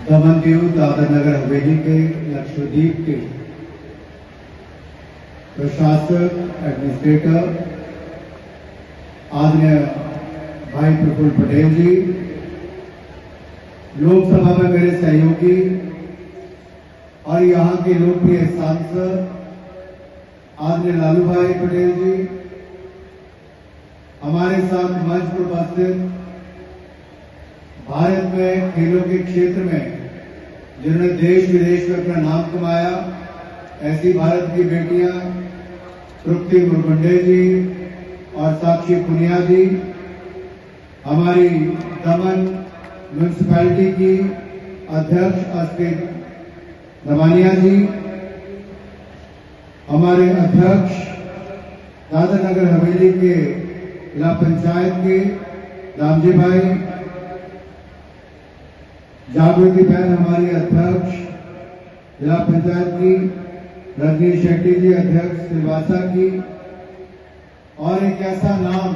दमन दीव दादर नगर हवेली के लक्षद्वीप के प्रशासक एडमिनिस्ट्रेटर आदरणीय भाई प्रफुल्ल पटेल जी, लोकसभा में मेरे सहयोगी और यहाँ के लोकप्रिय सांसद आदरणीय लालू भाई पटेल जी, हमारे साथ मंच पर उपस्थित भारत में खेलों के क्षेत्र में जिन्होंने देश विदेश में अपना नाम कमाया, ऐसी भारत की बेटियां तृप्ति मुरगुंडे जी और साक्षी पुनिया जी, हमारी दमन म्यूनिसिपैलिटी की अध्यक्ष अस्मित रमानिया जी, हमारे अध्यक्ष दादर नगर हवेली के जिला पंचायत के रामजी भाई, जागृति बहन हमारी अध्यक्ष जिला पंचायत की, रजनीश शेट्टी जी अध्यक्ष सिलवासा की, और एक ऐसा नाम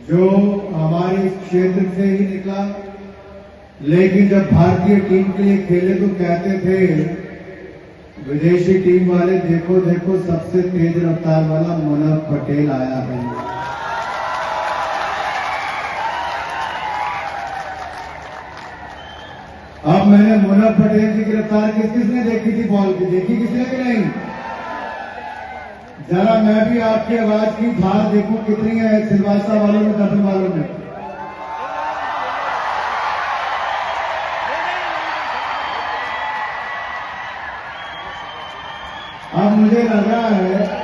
जो हमारे क्षेत्र से ही निकला, लेकिन जब भारतीय टीम के लिए खेले तो कहते थे विदेशी टीम वाले, देखो देखो सबसे तेज रफ्तार वाला मुनफ पटेल आया है। अब मैंने मुनफ पटेल की गिरफ्तार किसने देखी थी, बॉल की देखी किसने कि नहीं? जरा मैं भी आपकी आवाज की धार देखूं कितनी है सिलवासा वालों में, दमन वालों में। अब मुझे लग रहा है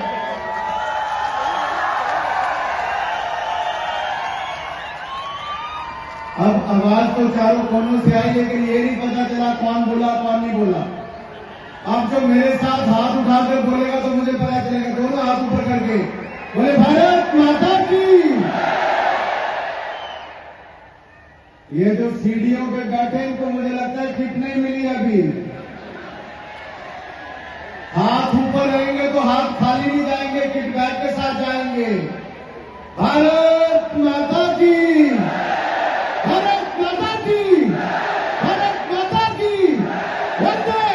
अब आवाज तो चारों कोनों से आई, लेकिन ये नहीं पता चला कौन बोला कौन नहीं बोला। अब जो मेरे साथ हाथ उठाकर बोलेगा तो मुझे पता चलेगा, दोनों हाथ ऊपर करके बोले भारत माता की। ये जो सीढ़ियों पे बैठे इनको मुझे लगता है किट नहीं मिली अभी। हाथ ऊपर रहेंगे तो हाथ खाली नहीं जाएंगे, किट बैग के साथ जाएंगे। भारत माता की, भारत माता की, भारत माता की, वंदे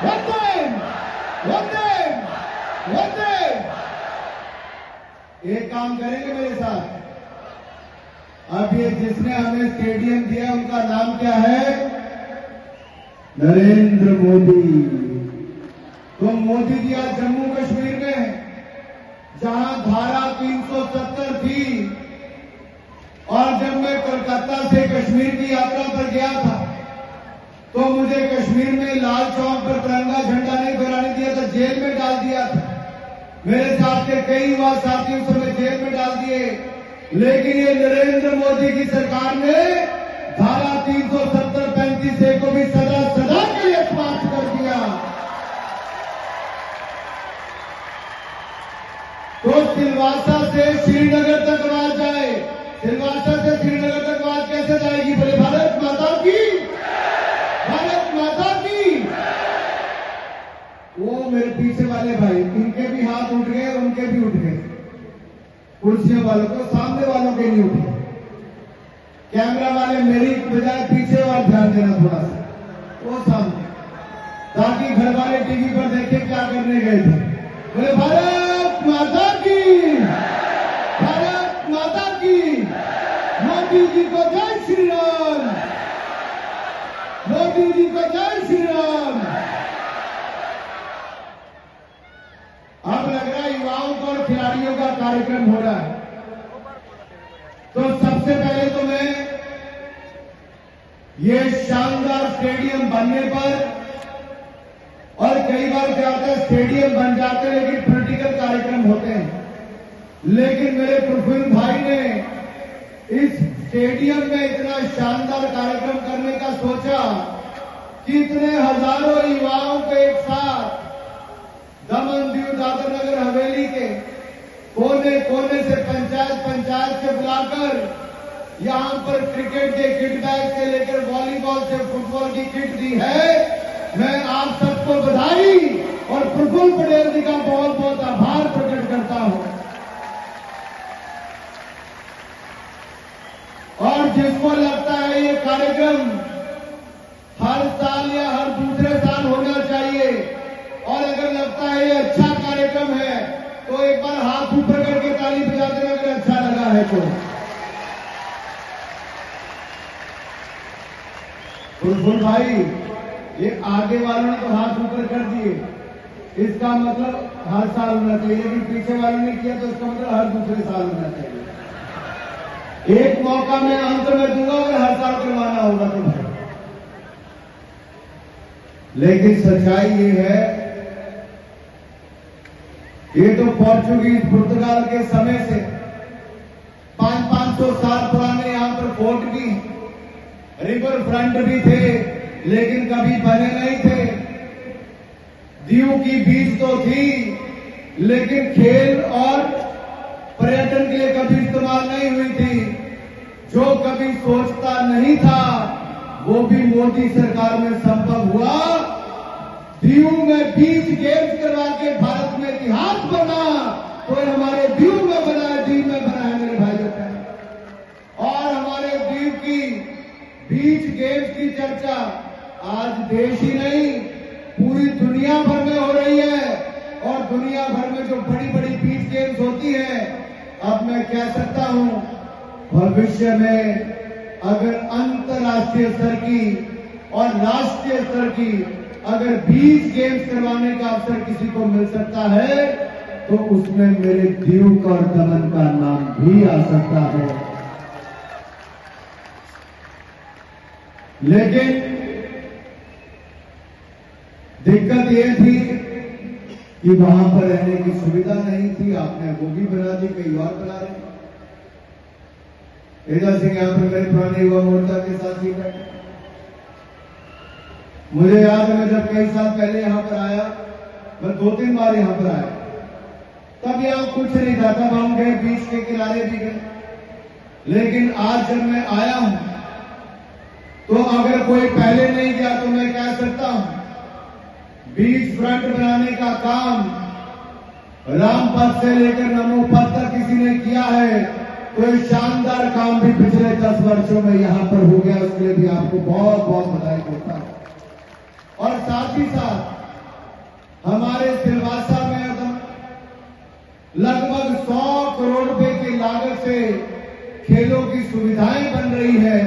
वंदे वंदे वंदे। एक काम करेंगे मेरे साथ, अब ये जिसने हमें स्टेडियम दिया उनका नाम क्या है? नरेंद्र मोदी। तो मोदी जी आज जम्मू कश्मीर में जहां धारा 370 थी, और जब मैं कोलकाता से कश्मीर की यात्रा पर गया था तो मुझे कश्मीर में लाल चौक पर तिरंगा झंडा नहीं फहराने दिया था, जेल में डाल दिया था। मेरे साथ के कई युवा साथी उस समय जेल में डाल दिए, लेकिन ये नरेंद्र मोदी की सरकार ने धारा 370-35A को भी सदा सदा के लिए समाप्त कर दिया। तो सिलवासा से श्रीनगर तक आवाज जाए, सिलवासा से श्रीनगर तक आवाज कैसे जाएगी? बोले भारत माता की, भारत माता की। वो मेरे पीछे वाले भाई, इनके भी हाथ उठ गए, उनके भी उठ गए, कुर्सियों वालों को, सामने वालों के नहीं उठे। कैमरा वाले मेरी बजाय पीछे और ध्यान देना थोड़ा सा, वो सामने, ताकि घर वाले टीवी पर देखे क्या करने गए थे। बोले भारत माता की, भारत माता की। मोदी जी को जय श्री राम, मोदी जी को जय श्री राम। अब लग रहा है युवाओं को और खिलाड़ियों का कार्यक्रम हो रहा है। तो सबसे पहले तो मैं ये शानदार स्टेडियम बनने पर, और कई बार क्या होता है स्टेडियम बन जाते हैं लेकिन पॉलिटिकल कार्यक्रम होते हैं, लेकिन मेरे प्रफुल्ल भाई ने इस स्टेडियम में इतना शानदार कार्यक्रम करने का सोचा कि इतने हजारों युवाओं को एक साथ दमन दीव दादर नगर हवेली के कोने कोने से, पंचायत से बुलाकर यहां पर क्रिकेट के किट बैग से लेकर वॉलीबॉल से फुटबॉल की किट दी है। मैं आप सबको बधाई और प्रफुल्ल पटेल जी का बहुत बहुत आभार प्रकट करता हूं। और जिसको लगता है ये कार्यक्रम हर साल या हर दूसरे साल होना चाहिए। और अगर लगता है ये अच्छा कार्यक्रम है तो एक बार हाथ ऊपर करके ताली बजा देना अगर अच्छा लगा है तो। फुलफुल भाई, ये आगे वालों ने तो हाथ ऊपर कर दिए, इसका मतलब हर साल होना चाहिए, लेकिन पीछे वालों ने किया तो इसका मतलब हर दूसरे साल होना चाहिए। एक मौका मैं अंत में दूंगा अगर हर साल करवाना होगा तो भाई। लेकिन सच्चाई ये है, ये तो पोर्चुगीज पुर्तगाल के समय से 500-500 साल पुराने यहां पर फोर्ट भी, रिवर फ्रंट भी थे, लेकिन कभी बने नहीं थे। दीव की बीच तो थी, लेकिन खेल और पर्यटन के लिए कभी इस्तेमाल नहीं हुई थी। जो कभी सोचता नहीं था वो भी मोदी सरकार में संभव हुआ। दीव में बीच गेम्स करवा के भारत में इतिहास बना, तो हमारे दीव में बना है, दीव में बना है मेरे भाइयों का। और हमारे दीव की बीच गेम्स की चर्चा आज देश ही नहीं पूरी दुनिया भर में हो रही है। और दुनिया भर में जो बड़ी बड़ी बीच गेम्स होती है, अब मैं कह सकता हूं भविष्य में अगर अंतर्राष्ट्रीय स्तर की और राष्ट्रीय स्तर की अगर बीच गेम्स करवाने का अवसर किसी को मिल सकता है तो उसमें मेरे दीव और दमन का नाम भी आ सकता है। लेकिन दिक्कत यह थी कि वहां पर रहने की सुविधा नहीं थी। आपने वो भी बना दी, कई और बना रहे। तेजा सिंह यहां पर मेरे पुराने युवा मोर्चा के साथी बैठे। मुझे याद है मैं जब कई साल पहले यहां पर आया, मैं 2-3 बार यहां पर आया, तब यहां कुछ नहीं था। तब हम गए बीच के किनारे भी गए। लेकिन आज जब मैं आया हूं तो अगर कोई पहले नहीं गया तो मैं कह सकता हूं बीच फ्रंट बनाने का काम रामपथ से लेकर नमो पथ तक किसी ने किया है तो ये शानदार काम भी पिछले 10 वर्षों में यहां पर हो गया। उसके लिए भी आपको बहुत बहुत बधाई देता हूं। और साथ ही साथ हमारे सिलवासा में लगभग 100 करोड़ रुपए की लागत से खेलों की सुविधाएं बन रही है।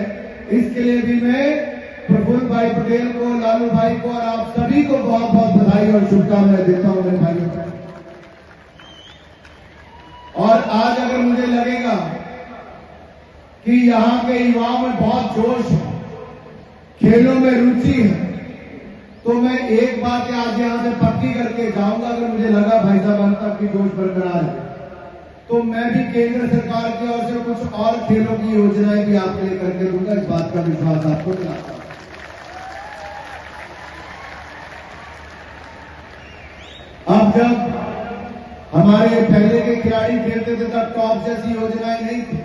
इसके लिए भी मैं प्रफुल्ल भाई पटेल को, लालू भाई को और आप सभी को बहुत बहुत बधाई और शुभकामनाएं देता हूं मेरे भाइयों। और आज अगर मुझे लगेगा कि यहां के युवाओं में बहुत जोश है, खेलों में रुचि है, तो मैं एक बात आज यहां से पक्की करके जाऊंगा। अगर मुझे लगा भाई साहब तक की जोश बरकरार है तो मैं भी केंद्र सरकार की ओर से कुछ और खेलों की योजनाएं भी आपके लिए करके दूंगा। इस बात का विश्वास आपको दिलाता हूं। अब जब हमारे पहले के खिलाड़ी खेलते थे तब टॉप जैसी योजनाएं नहीं थी।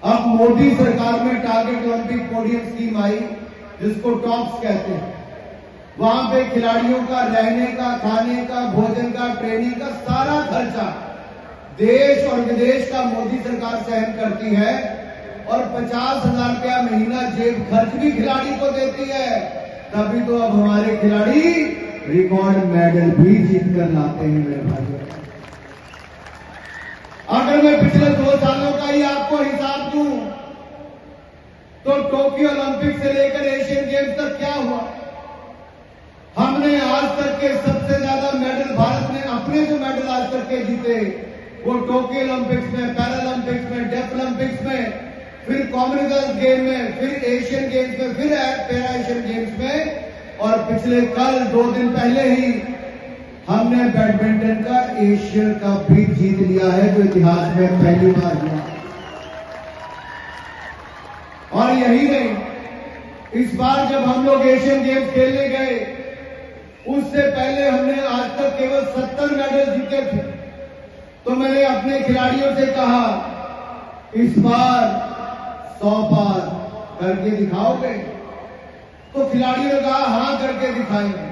अब मोदी सरकार में टारगेट ओलंपिक पोडियम स्कीम आई, जिसको टॉप्स कहते हैं। वहां पे खिलाड़ियों का रहने का, खाने का, भोजन का, ट्रेनिंग का सारा खर्चा देश और विदेश का मोदी सरकार सहन करती है। और 50,000 रुपया महीना जेब खर्च भी खिलाड़ी को देती है। तभी तो अब हमारे खिलाड़ी रिकॉर्ड मेडल भी जीत कर लाते हैं मेरे भाइयों। अगर मैं पिछले 2 सालों का ही आपको हिसाब दूं तो टोक्यो ओलंपिक से लेकर एशियन गेम्स तक क्या हुआ। हमने आज तक के सबसे ज्यादा मेडल, भारत ने अपने जो मेडल आज तक के जीते वो टोक्यो ओलंपिक्स में, पैरालंपिक्स में, डेफ ओलंपिक्स में, फिर कॉमनवेल्थ गेम में, फिर एशियन गेम्स में, फिर पैरा एशियन गेम्स में। और पिछले कल 2 दिन पहले ही हमने बैडमिंटन का एशियन कप भी जीत लिया है, जो इतिहास में पहली बार हुआ। और यही नहीं, इस बार जब हम लोग एशियन गेम्स खेलने गए उससे पहले हमने आज तक केवल 70 मेडल जीते थे। तो मैंने अपने खिलाड़ियों से कहा इस बार 100 पार करके दिखाओगे? तो खिलाड़ियों ने कहा हां करके दिखाएंगे।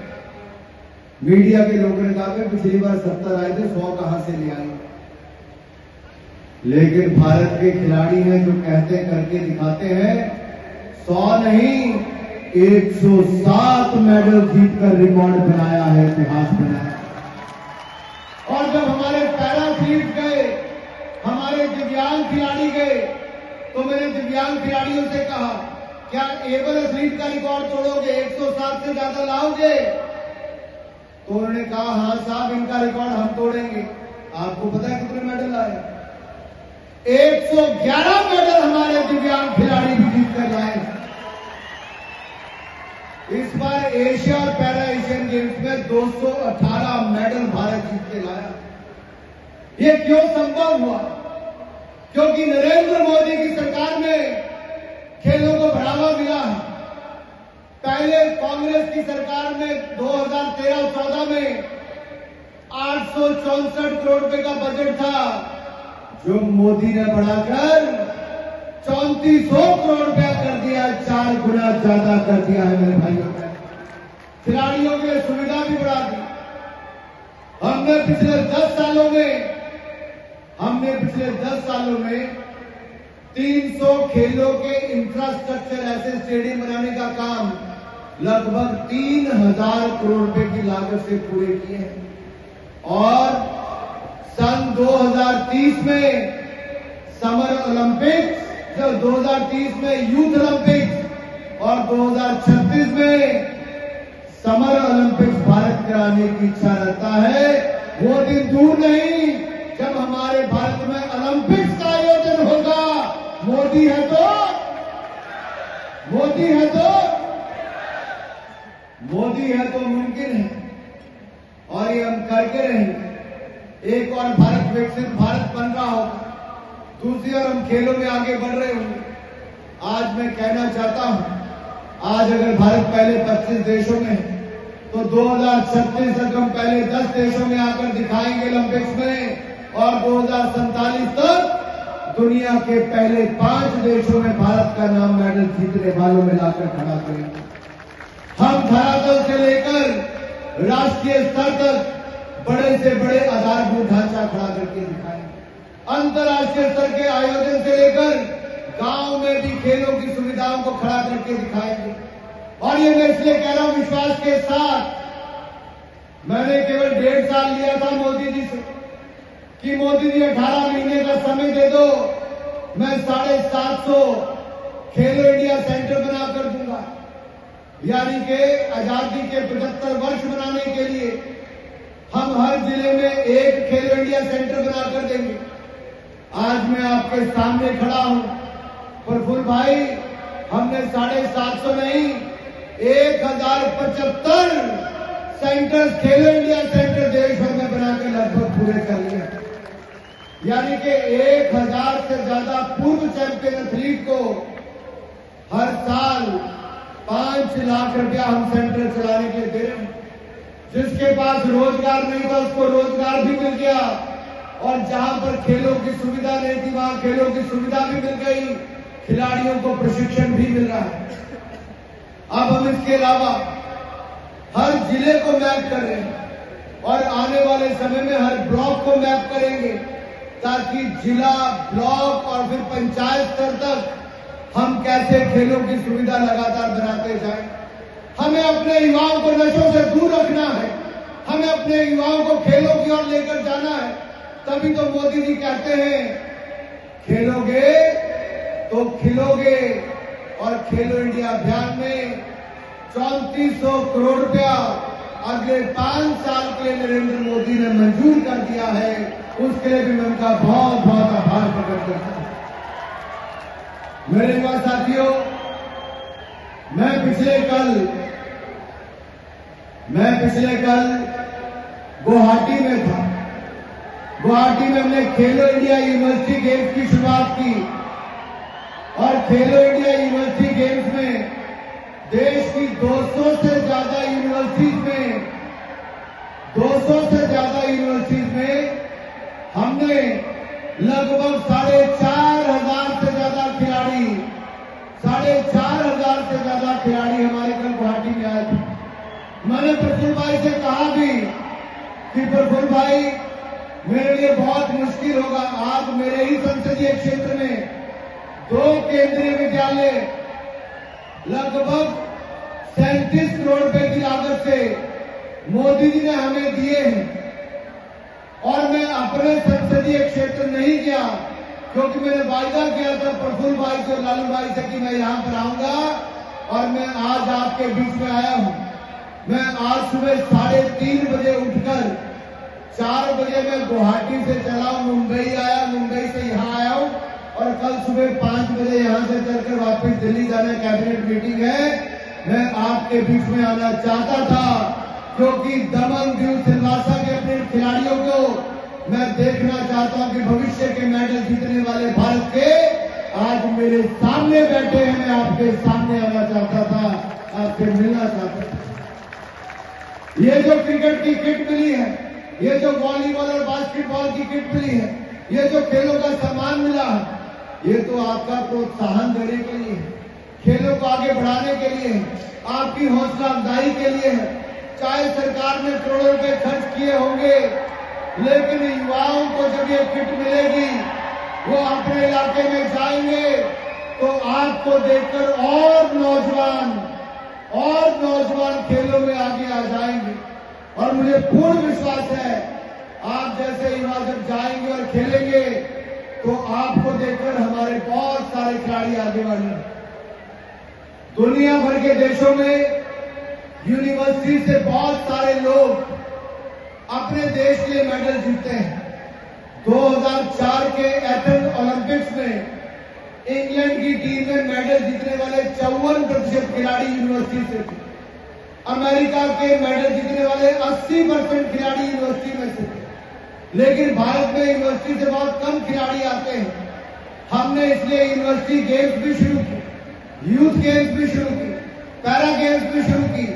मीडिया के लोगों ने कहा कि पिछली बार 70 आए थे, 100 कहां से ले आएंगे? लेकिन भारत के खिलाड़ी हैं जो कहते करके दिखाते हैं, 100 नहीं 107 मेडल जीतकर रिकॉर्ड बनाया है, इतिहास बनाया। और जब हमारे पैरा एथलीट गए, हमारे दिव्यांग खिलाड़ी गए, तो मैंने दिव्यांग खिलाड़ियों से कहा, क्या एबल एथलीट का रिकॉर्ड तोड़ोगे, 107 से ज्यादा लाओगे? तो उन्होंने कहा, हाँ साहब, इनका रिकॉर्ड हम तोड़ेंगे। आपको पता है कितने मेडल आए? 111 मेडल हमारे दिव्यांग खिलाड़ी भी जीत कर लाए। इस बार एशिया और पैरा एशियन गेम्स में 218 मेडल भारत जीत के लाया। ये क्यों संभव हुआ? क्योंकि नरेंद्र मोदी की सरकार में खेलों को बढ़ावा मिला है। पहले कांग्रेस की सरकार में 2013-14 में 864 करोड़ रुपए का बजट था, जो मोदी ने बढ़ाकर 3400 करोड़ रुपया कर दिया, 4 गुना ज्यादा कर दिया है मेरे भाइयों ने। खिलाड़ियों की सुविधा भी बढ़ा दी। हमने पिछले 10 सालों में 300 खेलों के इंफ्रास्ट्रक्चर, ऐसे स्टेडियम बनाने का काम लगभग 3000 करोड़ रुपए की लागत से पूरे किए हैं। और सन 2030 में समर ओलंपिक्स, जब 2030 में यूथ ओलंपिक्स और 2036 में समर ओलंपिक्स भारत कराने की इच्छा रखता है। वो दिन दूर नहीं जब हमारे भारत में ओलंपिक्स का आयोजन होगा। मोदी है तो मुमकिन है, और ये हम करके रहेंगे। एक और भारत, विकसित भारत बन रहा होगा। दूसरी ओर हम खेलों में आगे बढ़ रहे होंगे। आज मैं कहना चाहता हूं, आज अगर भारत पहले 25 देशों में है, तो 2036 तक हम पहले 10 देशों में आकर दिखाएंगे ओलंपिक्स में, और 2047 तक दुनिया के पहले 5 देशों में भारत का नाम मेडल जीतने वालों में लाकर खड़ा करेंगे। हम धरातल से लेकर राष्ट्रीय स्तर तक बड़े से बड़े आधारभूत ढांचा खड़ा करके दिखाएंगे। अंतर्राष्ट्रीय स्तर के आयोजन से लेकर गांव में भी खेलों की सुविधाओं को खड़ा करके दिखाएंगे। और ये मैं इसलिए कह रहा हूं विश्वास के साथ, मैंने केवल 1.5 साल लिया था मोदी जी से कि मोदी जी 18 महीने का समय दे दो, मैं 750 खेलो इंडिया सेंटर बनाकर दूंगा। यानी कि आजादी के 75 वर्ष मनाने के लिए हम हर जिले में एक खेलो इंडिया सेंटर बनाकर देंगे। आज मैं आपके सामने खड़ा हूं, प्रफुल्ल भाई, हमने 750 नहीं 1075 सेंटर्स, खेलो इंडिया सेंटर देश भर में बनाकर लगभग पूरे कर लिया। यानी कि 1000 से ज्यादा पूर्व चैंपियन एथलीट को हर साल 5 लाख रुपया हम सेंटर चलाने के लिए दे रहे हैं। जिसके पास रोजगार नहीं था उसको रोजगार भी मिल गया, और जहां पर खेलों की सुविधा नहीं थी वहां खेलों की सुविधा भी मिल गई, खिलाड़ियों को प्रशिक्षण भी मिल रहा है। अब हम इसके अलावा हर जिले को मैप कर रहे हैं, और आने वाले समय में हर ब्लॉक को मैप करेंगे, ताकि जिला, ब्लॉक और फिर पंचायत स्तर तक हम कैसे खेलों की सुविधा लगातार बनाते जाएं। हमें अपने युवाओं को नशों से दूर रखना है, हमें अपने युवाओं को खेलों की ओर लेकर जाना है। तभी तो मोदी जी कहते हैं, खेलोगे तो खिलोगे। और खेलो इंडिया अभियान में 3400 करोड़ रुपया अगले 5 साल के लिए नरेंद्र मोदी ने मंजूर कर दिया है। उसके लिए भी मैं उनका बहुत बहुत आभार प्रकट करता हूं। मेरे युवा साथियों, मैं पिछले कल गुवाहाटी में था। गुवाहाटी में हमने खेलो इंडिया यूनिवर्सिटी गेम्स की शुरुआत की, और खेलो इंडिया यूनिवर्सिटी गेम्स में देश की 200 से ज्यादा यूनिवर्सिटीज में हमने लगभग 4,500 से ज्यादा खिलाड़ी हमारे कल गुवाहाटी में आए थे। मैंने प्रफुल्ल भाई से कहा भी कि प्रफुल्ल भाई, मेरे लिए बहुत मुश्किल होगा, आप मेरे ही संसदीय क्षेत्र में 2 केंद्रीय विद्यालय लगभग 37 करोड़ रुपए की लागत से मोदी जी ने हमें दिए हैं। और मैं अपने संसदीय क्षेत्र नहीं गया क्योंकि मैंने वायदा किया था प्रफुल्ल भाई से, लालू भाई से कि मैं यहां पर आऊंगा, और मैं आज आपके बीच में आया हूं। मैं आज सुबह 3:30 बजे उठकर 4 बजे मैं गुवाहाटी से चला मुंबई आया, मुंबई से यहां आया हूं, और कल सुबह 5 बजे यहां से चलकर वापस दिल्ली जाना, कैबिनेट मीटिंग है। मैं आपके बीच में आना चाहता था क्योंकि दमन दीव सिलवासा के अपने खिलाड़ियों को मैं देखना चाहता हूं कि भविष्य के मेडल जीतने वाले भारत के आज मेरे सामने बैठे हैं। मैं आपके सामने आना चाहता था, आपसे मिलना चाहता था। ये जो क्रिकेट की किट मिली है, ये जो वॉलीबॉल और बास्केटबॉल की किट मिली है, ये जो खेलों का सामान मिला है, ये तो आपका प्रोत्साहन देने के लिए है, खेलों को आगे बढ़ाने के लिए है, आपकी हौसला अफजाई के लिए है। चाहे सरकार ने करोड़ों रुपए खर्च किए होंगे, लेकिन युवाओं को जब ये किट मिलेगी, वो अपने इलाके में जाएंगे तो आपको देखकर और नौजवान खेलों में आगे आ जाएंगे। और मुझे पूर्ण विश्वास है आप जैसे युवा जब जाएंगे और खेलेंगे तो आपको देखकर हमारे बहुत सारे खिलाड़ी आगे बढ़ेंगे। दुनिया भर के देशों में यूनिवर्सिटी से बहुत सारे लोग अपने देश के लिए मेडल जीतते हैं। 2004 के एथेंस ओलंपिक्स में इंग्लैंड की टीम में मेडल जीतने वाले 54% खिलाड़ी यूनिवर्सिटी से थे। अमेरिका के मेडल जीतने वाले 80% खिलाड़ी यूनिवर्सिटी में से थे। लेकिन भारत में यूनिवर्सिटी से बहुत कम खिलाड़ी आते हैं। हमने इसलिए यूनिवर्सिटी गेम्स भी शुरू की, यूथ गेम्स भी शुरू की, पैरा गेम्स भी शुरू की,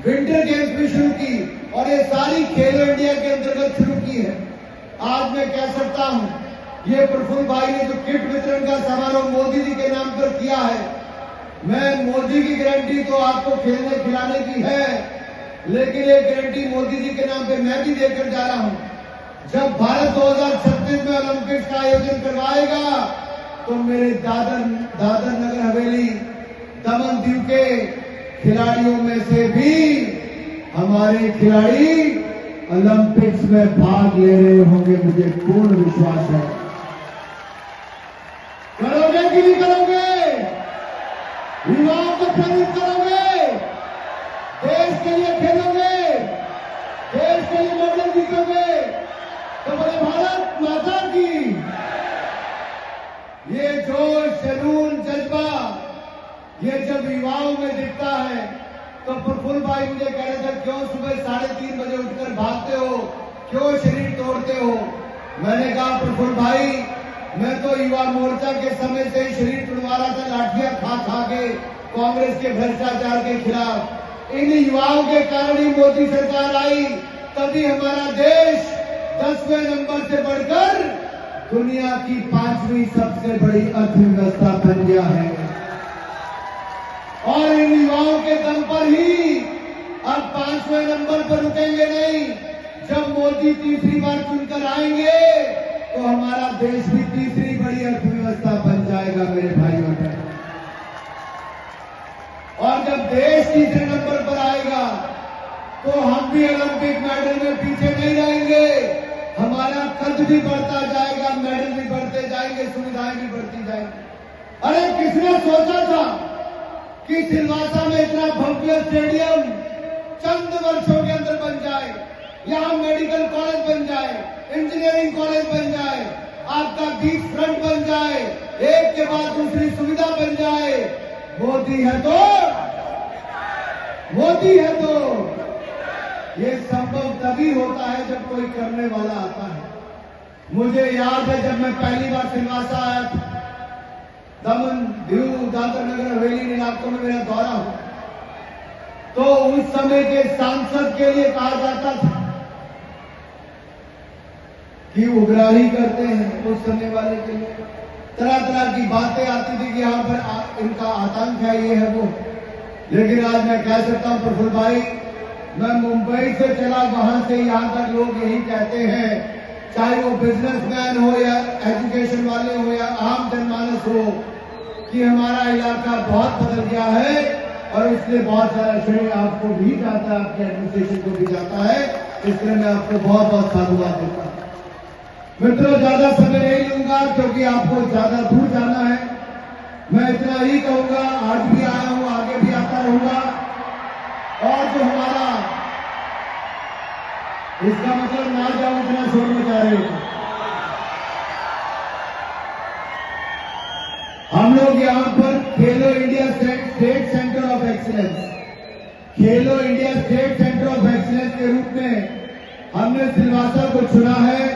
विंटर गेम्स भी शुरू की, और ये सारी खेलो इंडिया के अंतर्गत शुरू की है। आज मैं कह सकता हूं, ये प्रफुल्ल भाई ने जो किट वितरण का समारोह मोदी जी के नाम पर किया है, मैं मोदी की गारंटी तो आपको खेलने खिलाने की है, लेकिन ये गारंटी मोदी जी के नाम पे मैं भी देकर जा रहा हूं। जब भारत 2036 में ओलंपिक्स का आयोजन करवाएगा तो मेरे दादर नगर हवेली, दमन दीव के खिलाड़ियों में से भी हमारे खिलाड़ी ओलंपिक्स में भाग ले रहे होंगे, मुझे पूर्ण विश्वास है। करोगे कि नहीं करोगे? युवाओं को प्रेरित करोगे, देश के लिए खेलोगे, देश के लिए मेडल जीतोगे, तो बोले भारत माता की। ये जोश, जुनून, जज्बा ये जब युवाओं में दिखता है तो प्रफुल्ल भाई मुझे कह रहे थे क्यों सुबह 3:30 बजे उठकर भागते हो, क्यों शरीर तोड़ते हो। मैंने कहा प्रफुल्ल भाई, मैं तो युवा मोर्चा के समय से ही शरीर तोड़वा रहा था, लाठियां खा के कांग्रेस के भ्रष्टाचार के खिलाफ। इन युवाओं के कारण ही मोदी सरकार आई, तभी हमारा देश 10वें नंबर से बढ़कर दुनिया की 5वीं सबसे बड़ी अर्थव्यवस्था बन गया है। और इन युवाओं के दम पर ही अब 5वें नंबर पर रुकेंगे नहीं। जब मोदी तीसरी बार चुनकर आएंगे तो हमारा देश भी तीसरी बड़ी अर्थव्यवस्था बन जाएगा मेरे भाइयों और बहनों। और जब देश तीसरे नंबर पर आएगा तो हम भी ओलंपिक मेडल में पीछे नहीं रहेंगे। हमारा कद भी बढ़ता जाएगा, मेडल भी बढ़ते जाएंगे, सुविधाएं भी बढ़ती जाएंगी। अरे किसने सोचा था कि सिलवासा में इतना भव्य स्टेडियम चंद वर्षों के अंदर बन जाए, यहां मेडिकल कॉलेज बन जाए, इंजीनियरिंग कॉलेज बन जाए, आपका बीच फ्रंट बन जाए, एक के बाद दूसरी सुविधा बन जाए। मोदी है तो ये संभव तभी होता है जब कोई करने वाला आता है। मुझे याद है जब मैं पहली बार सिलवासा आया था, दमन दीव दादर नगर हवेली इलाकों में मेरा दौरा हुआ, तो उस समय के सांसद के लिए कहा जाता था कि उग्राही करते हैं। उस समय वाले के लिए तरह तरह की बातें आती थी कि यहां पर इनका आतंक है, ये है वो। लेकिन आज मैं कह सकता हूं प्रफुल्ल भाई, मैं मुंबई से चला, वहां से यहां तक लोग यही कहते हैं, चाहे वो बिजनेसमैन हो या एजुकेशन वाले हो या आम जनमानस हो, कि हमारा इलाका बहुत बदल गया है। और इसलिए बहुत सारा श्रेय आपको भी जाता है, आपके एडमिनिस्ट्रेशन को भी जाता है। इसलिए मैं आपको बहुत बहुत साधुवाद देता हूं। मित्रों, ज्यादा समय नहीं लूंगा क्योंकि आपको ज्यादा दूर जाना है। मैं इतना ही कहूंगा, आज भी आया हूं, आगे भी आता रहूंगा। और जो हमारा, इसका मतलब ना जाऊं इतना शोर मचा रहे हो। हम लोग यहां पर Khelo India state centre of excellence, Khelo India state centre of excellence के रूप में हमने सिलवासा को चुना है,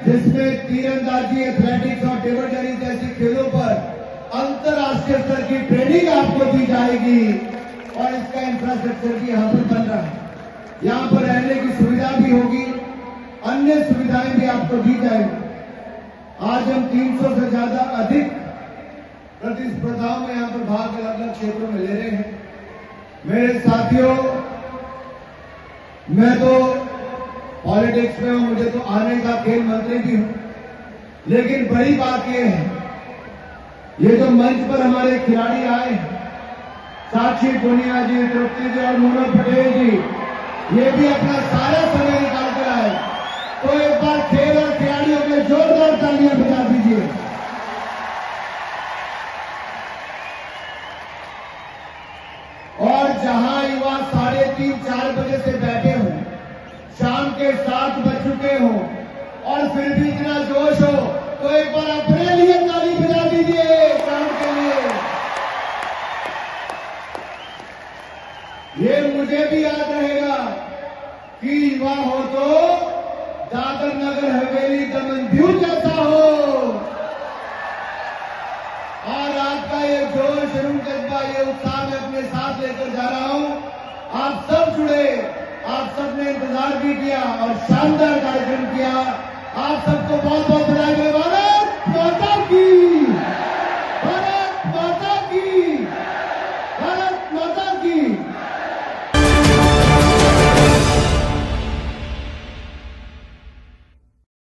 जिसमें तीरंदाजी, एथलेटिक्स और टेबल टेनिस जैसी खेलों पर अंतर्राष्ट्रीय स्तर की ट्रेनिंग आपको दी जाएगी। और इसका इंफ्रास्ट्रक्चर भी यहां पर बन रहा है। यहां पर रहने की सुविधा भी होगी, अन्य सुविधाएं भी आपको दी जाएंगी। आज हम 300 से ज्यादा अधिक प्रतिस्पर्धाओं में यहां पर भाग अलग अलग क्षेत्रों में ले रहे हैं। मेरे साथियों, मैं तो पॉलिटिक्स में हूं, मुझे तो आने का खेल मंत्री भी हूं, लेकिन बड़ी बात यह है, ये जो मंच पर हमारे खिलाड़ी आए हैं, साक्षी पूनिया जी, तृप्ति जी और मोहन पटेल जी, ये भी अपना सारा समय निकाल कर आए। तो एक बार खेल और खिलाड़ियों के जोरदार तालियां बजा दीजिए। और जहां युवा 3:30-4 बजे से बैठे हों, शाम के 7 बज चुके हों और फिर भी इतना जोश हो, तो एक बार अपने लिए ताली बजा दीजिए काम के लिए। ये मुझे भी याद रहेगा कि युवा हो तो दादर नगर हवेली दमन दीव जैसा हो। और आपका ये जोश, जज्बा, ये उत्साह मैं अपने साथ लेकर जा रहा हूं। आप सब जुड़े, आप सबने इंतजार भी किया और शानदार कार्यक्रम किया। आप सबको बहुत बहुत बधाई। भारत माता की।